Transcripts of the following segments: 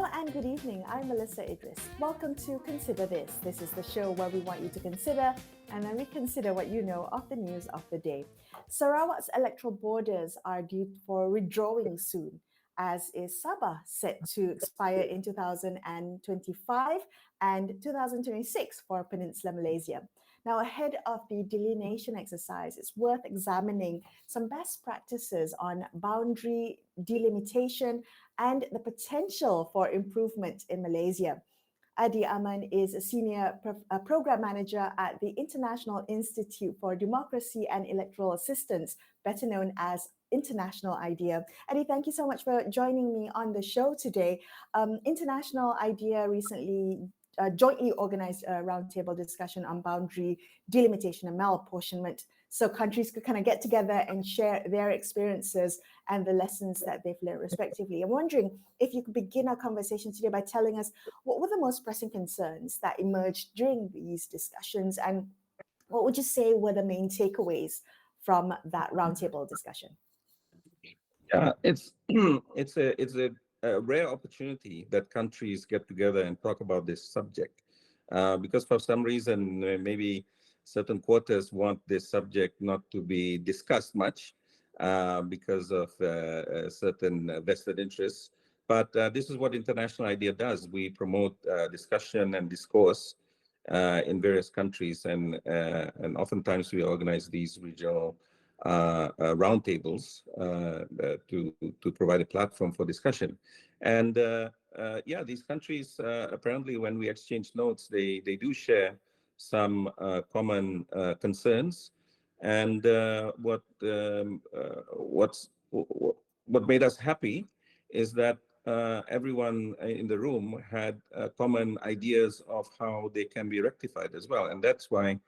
Hello and good evening. I'm Melisa Idris. Welcome to Consider This. This is the show where we want you to consider and then reconsider what you know of the news of the day. Sarawak's electoral borders are due for redrawing soon, as is Sabah set to expire in 2025 and 2026 for Peninsular Malaysia. Now, ahead of the delineation exercise, it's worth examining some best practices on boundary delimitation and the potential for improvement in Malaysia. Adhy Aman is a senior program manager at the International Institute for Democracy and Electoral Assistance, better known as International IDEA. Adhy, thank you so much for joining me on the show today. International IDEA recently jointly organized a roundtable discussion on boundary delimitation and malapportionment, so countries could kind of get together and share their experiences and the lessons that they've learned respectively. I'm wondering if you could begin our conversation today by telling us what were the most pressing concerns that emerged during these discussions, and what would you say were the main takeaways from that roundtable discussion? Yeah, it's it's a rare opportunity that countries get together and talk about this subject, because for some reason maybe certain quarters want this subject not to be discussed much because of certain vested interests. But this is what International IDEA does. We promote discussion and discourse in various countries, and oftentimes we organize these regional roundtables to provide a platform for discussion. And yeah, these countries apparently, when we exchange notes, they do share some common concerns. And what made us happy is that everyone in the room had common ideas of how they can be rectified as well, and that's why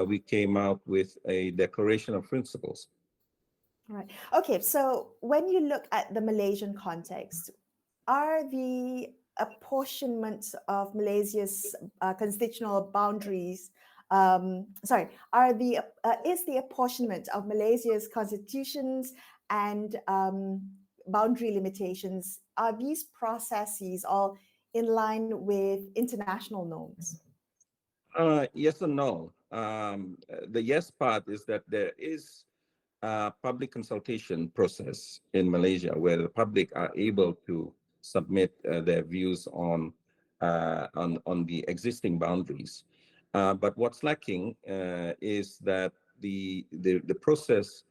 we came out with a declaration of principles. Right. Okay. So when you look at the Malaysian context, are the apportionment of Malaysia's constitutional boundaries, are the is the apportionment of Malaysia's constitutions and boundary limitations, are these processes all in line with international norms? Yes and no. The yes part is that there is a public consultation process in Malaysia where the public are able to submit their views on the existing boundaries. But what's lacking is that the process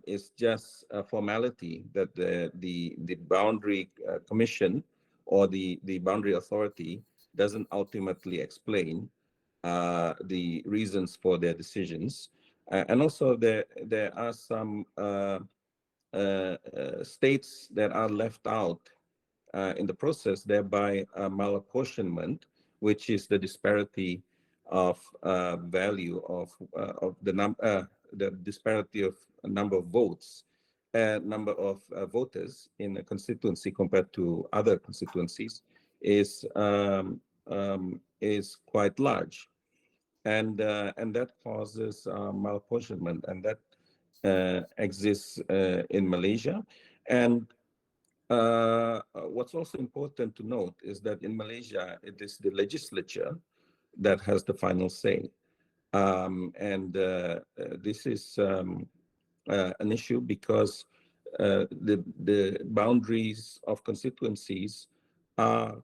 is just a formality that the boundary commission or the boundary authority doesn't ultimately explain the reasons for their decisions. And also there are some states that are left out in the process, thereby malapportionment, which is the disparity of value of the disparity of number of votes, number of voters in a constituency compared to other constituencies is quite large, and that causes malapportionment, and that exists in Malaysia. And what's also important to note is that in Malaysia, it is the legislature that has the final say. And this is an issue because the boundaries of constituencies are,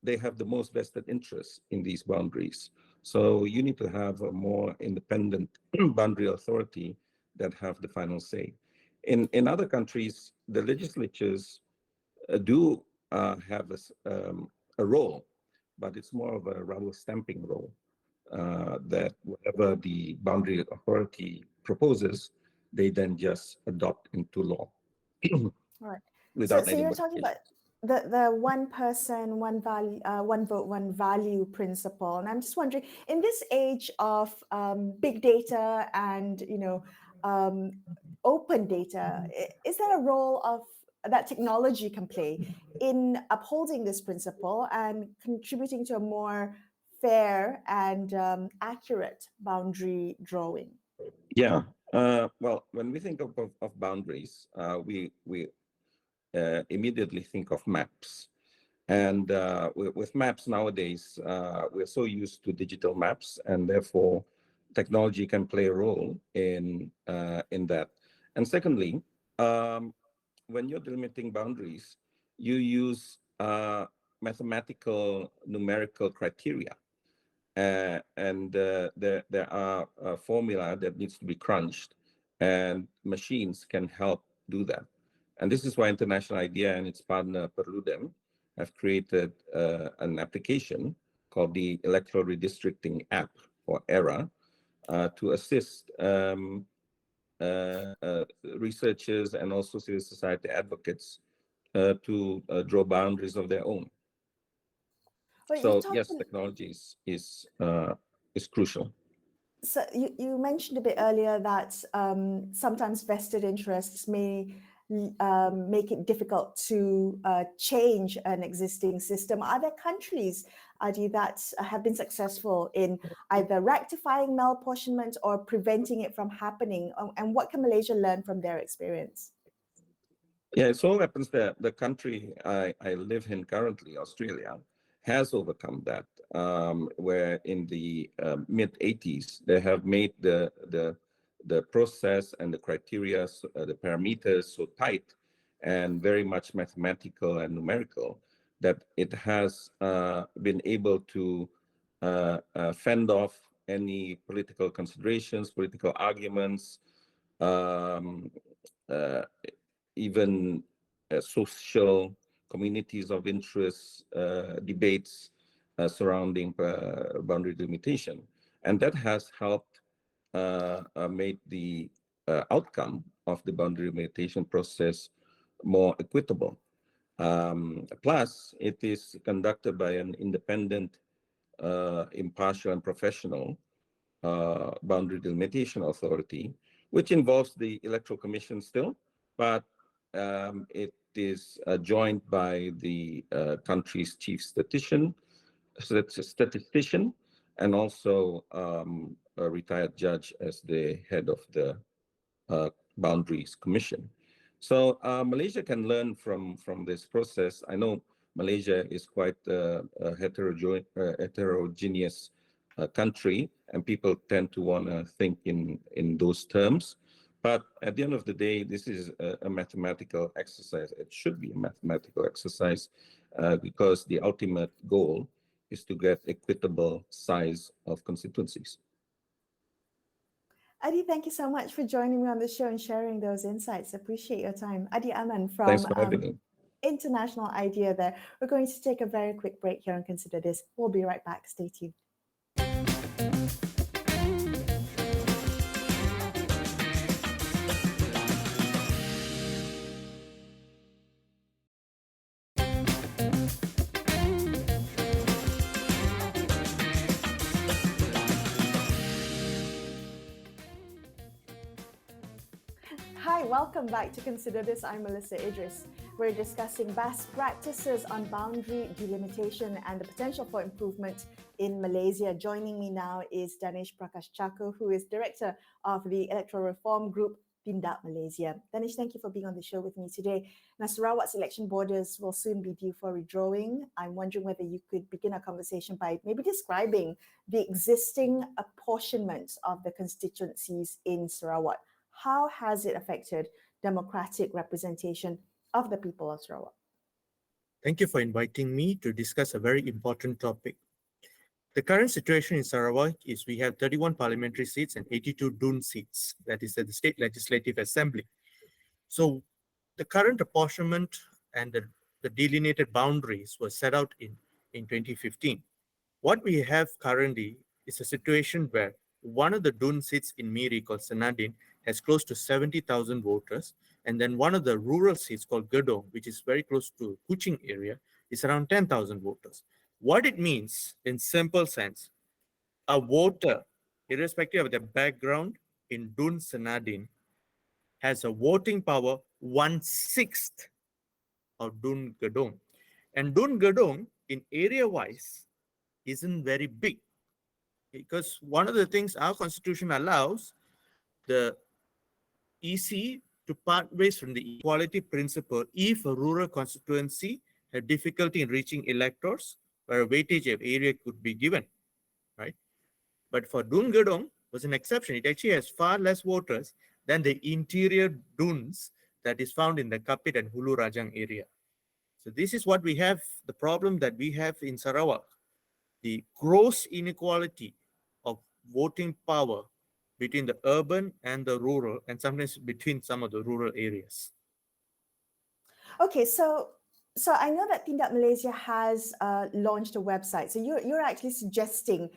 they have the most vested interest in these boundaries. So you need to have a more independent boundary authority that have the final say. In other countries, the legislatures do have a role, but it's more of a rubber stamping role, that whatever the boundary authority proposes, they then just adopt into law. Right. Without So any you're talking modification. about the one person, one value, one vote, one value principle, and I'm just wondering, in this age of big data and um, open data, is there a role of that technology can play in upholding this principle and contributing to a more fair and accurate boundary drawing? Yeah. Well, when we think of boundaries, we immediately think of maps. And with maps nowadays, we're so used to digital maps, and therefore technology can play a role in that. And secondly, um, when you're delimiting boundaries, you use mathematical numerical criteria, and there are a formula that needs to be crunched, and machines can help do that. And this is why International IDEA and its partner Perludem have created an application called the Electoral Redistricting App, or ERA, to assist uh, uh, researchers and also civil society advocates to draw boundaries of their own. Well, you So talked yes, technology is crucial. So you mentioned a bit earlier that sometimes vested interests may make it difficult to change an existing system. Are there countries, Adhy, that have been successful in either rectifying malapportionment or preventing it from happening? And what can Malaysia learn from their experience? Yeah, it so happens that the country I live in currently, Australia, has overcome that. Where in the mid 80s, they have made the process and the criteria, the parameters so tight and very much mathematical and numerical that it has been able to fend off any political considerations, political arguments, um, uh, even social communities of interest debates surrounding boundary delimitation. And that has helped make the outcome of the boundary delimitation process more equitable. Plus, it is conducted by an independent, impartial, and professional boundary delimitation authority, which involves the electoral commission still, but it is joined by the country's chief statistician, and also a retired judge as the head of the boundaries commission. So Malaysia can learn from this process. I know Malaysia is quite a heterogeneous country, and people tend to want to think in those terms. But at the end of the day, this is a mathematical exercise. It should be a mathematical exercise because the ultimate goal is to get equitable size of constituencies. Adhy, thank you so much for joining me on the show and sharing those insights. Appreciate your time. Adhy Aman Thanks from for having me. International Idea there. We're going to take a very quick break here and consider this. We'll be right back. Stay tuned. Hi, welcome back to Consider This. I'm Melisa Idris. We're discussing best practices on boundary delimitation and the potential for improvement in Malaysia. Joining me now is Danesh Prakash Chacko, who is Director of the Electoral Reform Group, Tindak Malaysia. Danesh, thank you for being on the show with me today. Now, Sarawak's election borders will soon be due for redrawing. I'm wondering whether you could begin our conversation by maybe describing the existing apportionment of the constituencies in Sarawak. How has it affected democratic representation of the people of Sarawak? Thank you for inviting me to discuss a very important topic. The current situation in Sarawak is we have 31 parliamentary seats and 82 DUN seats, that is at the State Legislative Assembly. So the current apportionment and the delineated boundaries were set out in 2015. What we have currently is a situation where one of the DUN seats in Miri called Senadin has close to 70,000 voters, and then one of the rural seats called Gedong, which is very close to Kuching area, is around 10,000 voters. What it means in simple sense, a voter, irrespective of their background in DUN Senadin, has a voting power 1/6 of DUN Gedong. And DUN Gedong, in area-wise, isn't very big, because one of the things our constitution allows the EC to part ways from the equality principle if a rural constituency have difficulty in reaching electors where a weightage of area could be given, right? But for Dun Gedong was an exception. It actually has far less voters than the interior dunes that is found in the Kapit and Hulu Rajang area. So this is what we have, the problem that we have in Sarawak, the gross inequality of voting power between the urban and the rural, and sometimes between some of the rural areas. Okay, so I know that Tindak Malaysia has launched a website. So you're actually suggesting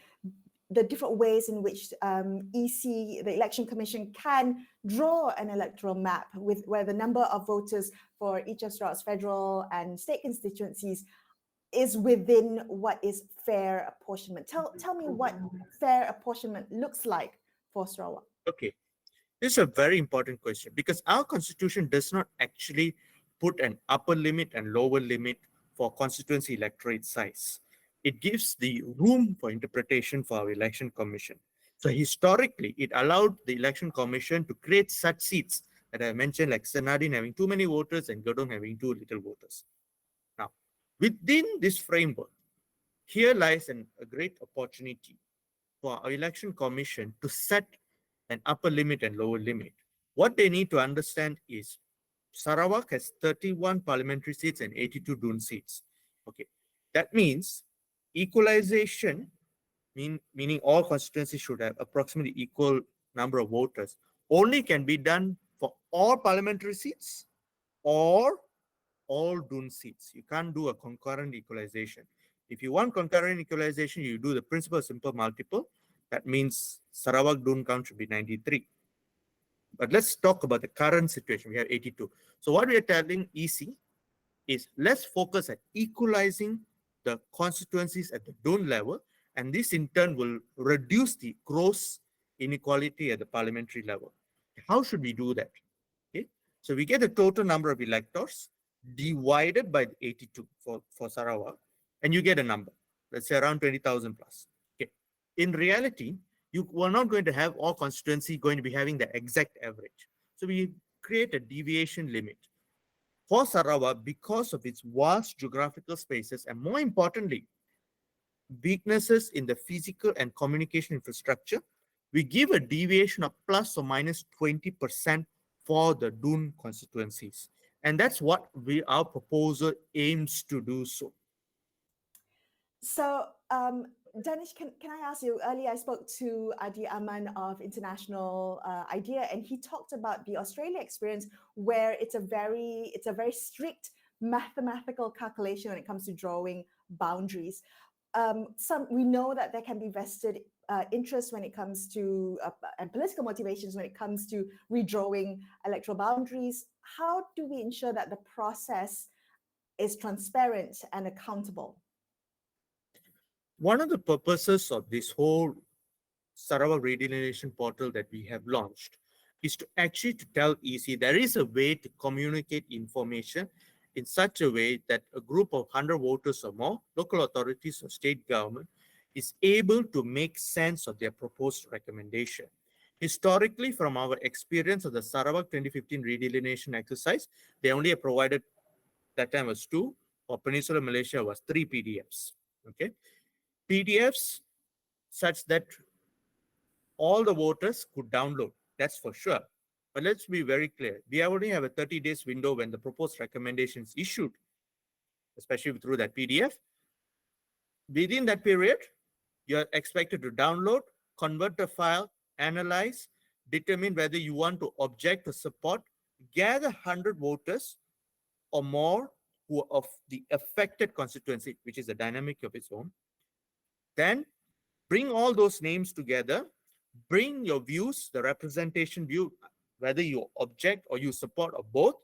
the different ways in which EC, the Election Commission, can draw an electoral map with where the number of voters for each of Sarawak's federal and state constituencies is within what is fair apportionment. Tell me what fair apportionment looks like for Sarawak. Okay, this is a very important question because our constitution does not actually put an upper limit and lower limit for constituency electorate size. It gives the room for interpretation for our election commission. So historically, it allowed the election commission to create such seats that I mentioned, like Senadin having too many voters and Gedong having too little voters. Now, within this framework, here lies a great opportunity for our election commission to set an upper limit and lower limit. What they need to understand is Sarawak has 31 parliamentary seats and 82 Dun seats. Okay, that means equalization, meaning all constituencies should have approximately equal number of voters, only can be done for all parliamentary seats or all Dun seats. You can't do a concurrent equalization. If you want concurrent equalization, you do the principal simple multiple. That means Sarawak Dun count should be 93. But let's talk about the current situation. We have 82. So what we are telling EC is let's focus at equalizing the constituencies at the Dun level, and this in turn will reduce the gross inequality at the parliamentary level. How should we do that? Okay, so we get the total number of electors divided by 82 for Sarawak, and you get a number. Let's say around 20,000 plus. Okay, in reality, you are not going to have all constituency going to be having the exact average. So we create a deviation limit. For Sarawak, because of its vast geographical spaces, and more importantly, weaknesses in the physical and communication infrastructure, we give a deviation of plus or minus 20% for the Dun constituencies. And that's what our proposal aims to do so. So, Danesh, can I ask you, earlier I spoke to Adhy Aman of International Idea, and he talked about the Australia experience where it's a very strict mathematical calculation when it comes to drawing boundaries. We know that there can be vested interest when it comes to and political motivations when it comes to redrawing electoral boundaries. How do we ensure that the process is transparent and accountable? One of the purposes of this whole Sarawak Redelineation portal that we have launched is to actually to tell EC there is a way to communicate information in such a way that a group of 100 voters or more, local authorities or state government, is able to make sense of their proposed recommendation. Historically, from our experience of the Sarawak 2015 redelineation exercise, they only have provided, that time was 2, or Peninsular Malaysia was 3 PDFs. Okay, PDFs such that all the voters could download, that's for sure. But let's be very clear, we only have a 30 days window when the proposed recommendations issued, especially through that PDF. Within that period, you're expected to download, convert the file, analyze, determine whether you want to object or support, gather 100 voters or more who are of the affected constituency, which is a dynamic of its own. Then bring all those names together, bring your views, the representation view, whether you object or you support or both,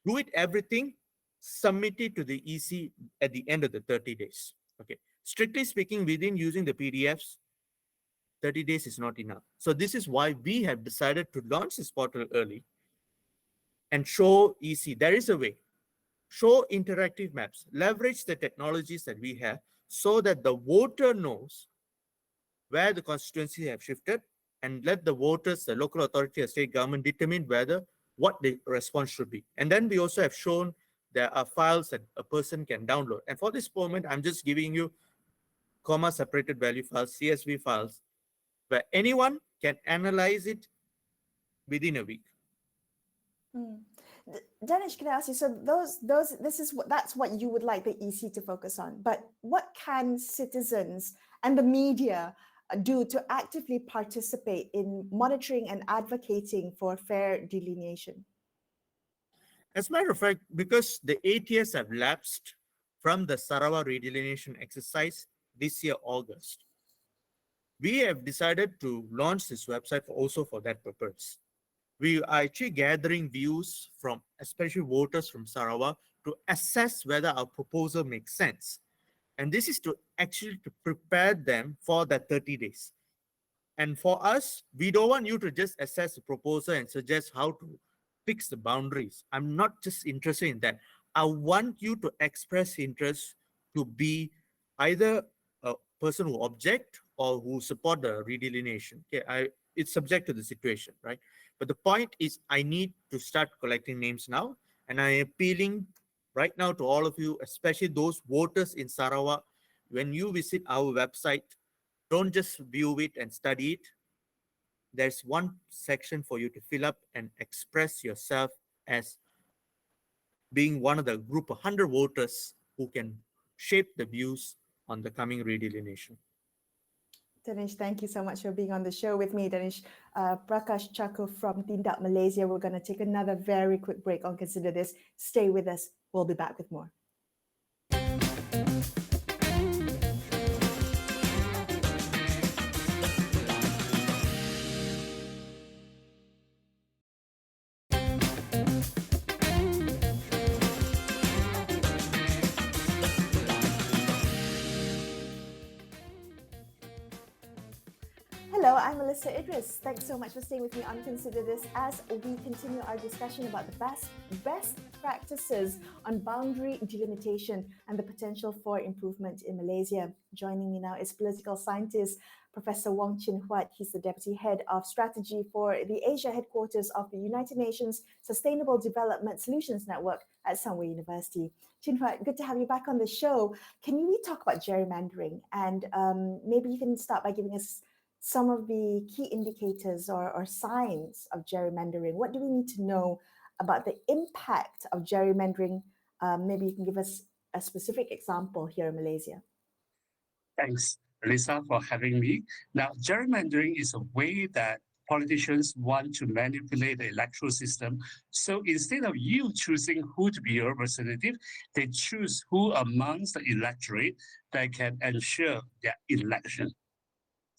do it everything, submit it to the EC at the end of the 30 days. Okay, strictly speaking, within using the PDFs, 30 days is not enough. So this is why we have decided to launch this portal early and show EC there is a way. Show interactive maps, leverage the technologies that we have so that the voter knows where the constituencies have shifted, and let the voters, the local authority or state government determine what the response should be. And then we also have shown there are files that a person can download. And for this moment, I'm just giving you comma separated value files, CSV files, where anyone can analyze it within a week. Danesh, can I ask you? So that's what you would like the EC to focus on. But what can citizens and the media do to actively participate in monitoring and advocating for fair delineation? As a matter of fact, because the 8 years have lapsed from the Sarawak redelineation exercise this year, August, we have decided to launch this website also for that purpose. We are actually gathering views from especially voters from Sarawak to assess whether our proposal makes sense. And this is to actually to prepare them for that 30 days. And for us, we don't want you to just assess the proposal and suggest how to fix the boundaries. I'm not just interested in that. I want you to express interest to be either a person who object or who support the redelineation. Okay, it's subject to the situation, right? But the point is, I need to start collecting names now, and I'm appealing right now to all of you, especially those voters in Sarawak. When you visit our website, don't just view it and study it. There's one section for you to fill up and express yourself as being one of the group of 100 voters who can shape the views on the coming redelineation. Danesh, thank you so much for being on the show with me. Danesh, Prakash, Chacko from Tindak Malaysia. We're going to take another very quick break on Consider This. Stay with us. We'll be back with more. Hello, I'm Melisa Idris. Thanks so much for staying with me on Consider This as we continue our discussion about the best practices on boundary delimitation and the potential for improvement in Malaysia. Joining me now is political scientist Professor Wong Huat. He's the Deputy Head of Strategy for the Asia headquarters of the United Nations Sustainable Development Solutions Network at Sunway University. Huat, good to have you back on the show. Can we talk about gerrymandering? And maybe you can start by giving us some of the key indicators or signs of gerrymandering. What do we need to know about the impact of gerrymandering? Maybe you can give us a specific example here in Malaysia. Thanks, Lisa, for having me. Now, gerrymandering is a way that politicians want to manipulate the electoral system. So instead of you choosing who to be your representative, they choose who amongst the electorate that can ensure their election.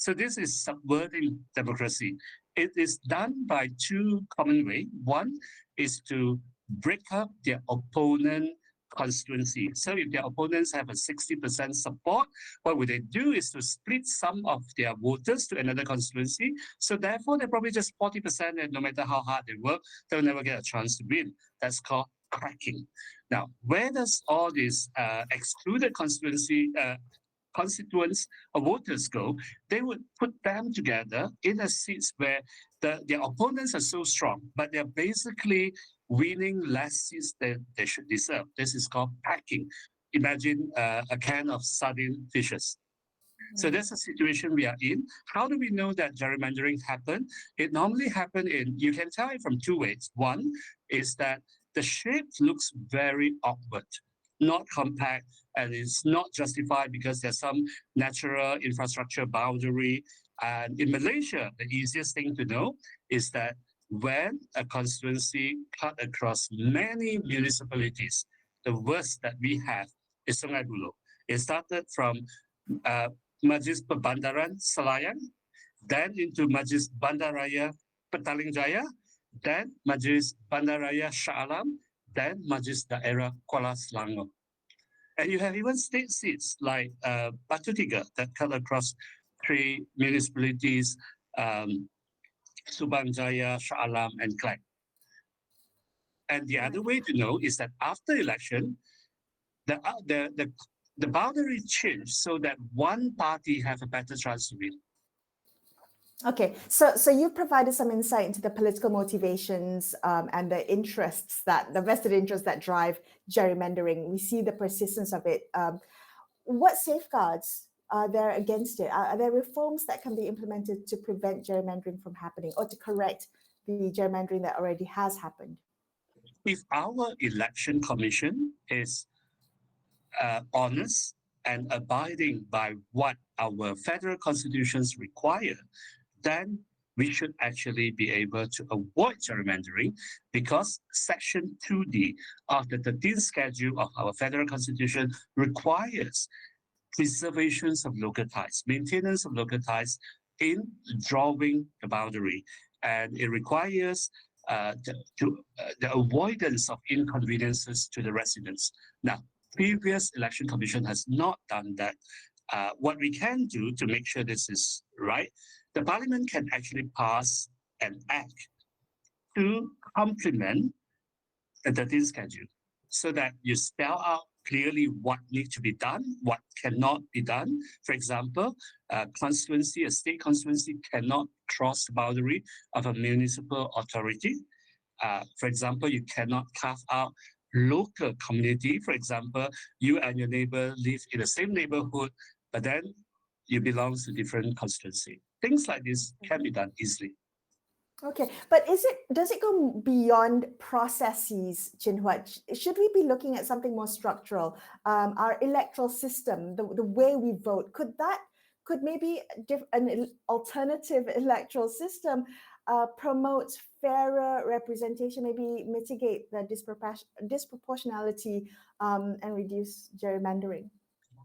So this is subverting democracy. It is done by two common ways. One is to break up their opponent constituency. So if their opponents have a 60% support, what would they do is to split some of their voters to another constituency. So therefore, they're probably just 40%, and no matter how hard they work, they'll never get a chance to win. That's called cracking. Now, where does all this excluded constituents or voters go? They would put them together in a seats where their opponents are so strong, but they're basically winning less seats than they should deserve. This is called packing. Imagine a can of sardine fishes. So that's the situation we are in. How do we know that gerrymandering happened? It normally happens you can tell it from two ways. One is that the shape looks very awkward, not compact, and it's not justified because there's some natural infrastructure boundary. And in Malaysia, the easiest thing to know is that when a constituency cut across many municipalities, the worst that we have is Sungai Buloh. It started from Majlis Perbandaran Selayang, then into Majlis Bandaraya Petaling Jaya, then Majlis Bandaraya Shah Alam, then Majlis Daerah Kuala Selangor. And you have even state seats like Batu Tiga that cut across three municipalities, Subang Jaya, Shah Alam, and Klang. And the other way to know is that after election, the boundary changed so that one party have a better chance to win. Okay, so you've provided some insight into the political motivations and the interests the vested interests that drive gerrymandering. We see the persistence of it. What safeguards are there against it? Are there reforms that can be implemented to prevent gerrymandering from happening or to correct the gerrymandering that already has happened? If our election commission is honest and abiding by what our federal constitutions require, then we should actually be able to avoid gerrymandering because Section 2D of the 13th schedule of our federal constitution requires preservations of local ties, maintenance of local ties in drawing the boundary. And it requires the avoidance of inconveniences to the residents. Now, previous election commission has not done that. What we can do to make sure this is right, the parliament can actually pass an act to complement the 13th schedule so that you spell out clearly what needs to be done, what cannot be done. For example, a state constituency cannot cross the boundary of a municipal authority. For example, you cannot carve out local community. For example, you and your neighbor live in the same neighborhood, but then you belong to different constituency. Things like this can be done easily. Okay, but does it go beyond processes, Chin Huat? Should we be looking at something more structural? Our electoral system, the way we vote, could maybe an alternative electoral system promote fairer representation, maybe mitigate the disproportionality and reduce gerrymandering?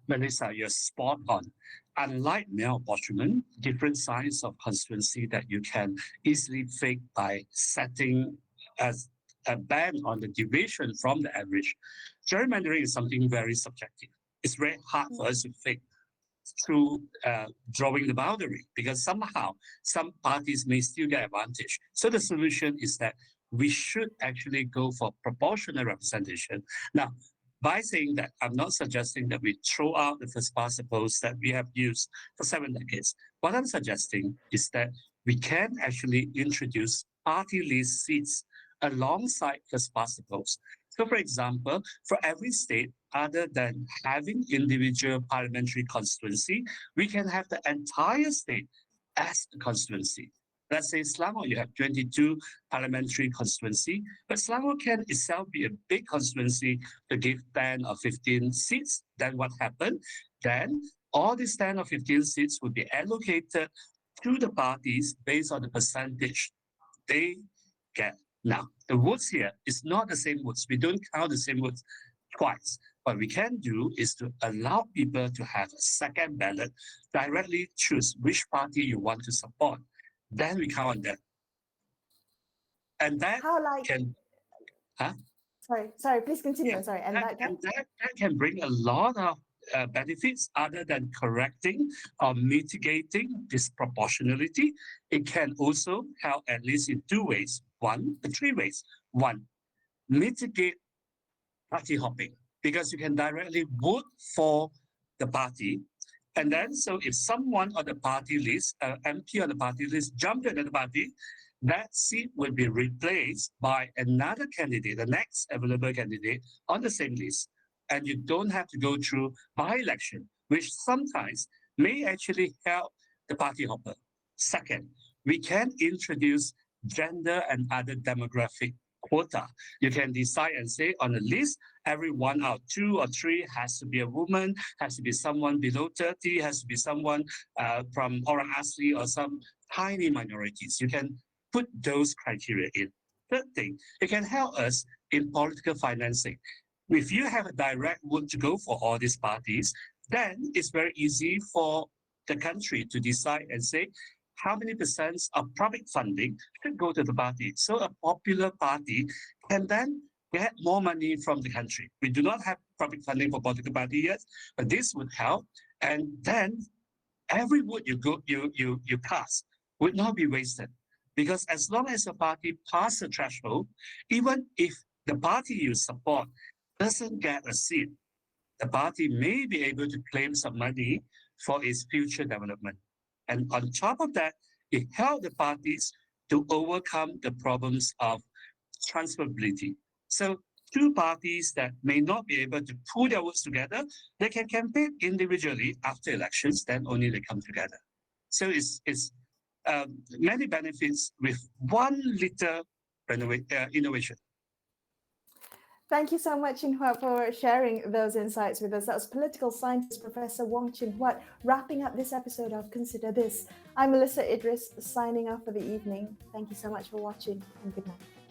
Melisa, you're spot on. Unlike mere apportionment, different size of constituency that you can easily fake by setting as a ban on the deviation from the average, gerrymandering is something very subjective. It's very hard for us to fake through drawing the boundary because somehow some parties may still get advantage. So the solution is that we should actually go for proportional representation. Now, by saying that, I'm not suggesting that we throw out the first past the post that we have used for 7 decades. What I'm suggesting is that we can actually introduce party list seats alongside first past the post. So, for example, for every state, other than having individual parliamentary constituency, we can have the entire state as a constituency. Let's say Selangor, you have 22 parliamentary constituency, but Selangor can itself be a big constituency to give 10 or 15 seats. Then what happened? Then all these 10 or 15 seats would be allocated to the parties based on the percentage they get. Now, the votes here is not the same votes. We don't count the same votes twice. What we can do is to allow people to have a second ballot, directly choose which party you want to support. Then we count on that. And that can... Huh? Sorry, please continue. Yeah, sorry. And that can bring a lot of benefits other than correcting or mitigating disproportionality. It can also help at least in 2 ways. 3 ways. 1, mitigate party hopping because you can directly vote for the party. And then, so if someone on the party list, MP on the party list, jumped into the party, that seat will be replaced by another candidate, the next available candidate on the same list. And you don't have to go through by-election, which sometimes may actually help the party hopper. Second, we can introduce gender and other demographic quota. You can decide and say on the list, every 1 out of 2 or 3 has to be a woman, has to be someone below 30, has to be someone from Orang Asli or some tiny minorities. You can put those criteria in. Third thing, it can help us in political financing. If you have a direct vote to go for all these parties, then it's very easy for the country to decide and say, how many percent of public funding should go to the party. So a popular party can then get more money from the country. We do not have public funding for political party yet, but this would help. And then every vote you cast would not be wasted. Because as long as your party passes the threshold, even if the party you support doesn't get a seat, the party may be able to claim some money for its future development. And on top of that, it helped the parties to overcome the problems of transferability. So two parties that may not be able to pull their votes together, they can campaign individually after elections, then only they come together. So it's many benefits with one little innovation. Thank you so much, Huat, for sharing those insights with us. That was political scientist Professor Wong Huat wrapping up this episode of Consider This. I'm Melisa Idris, signing off for the evening. Thank you so much for watching, and good night.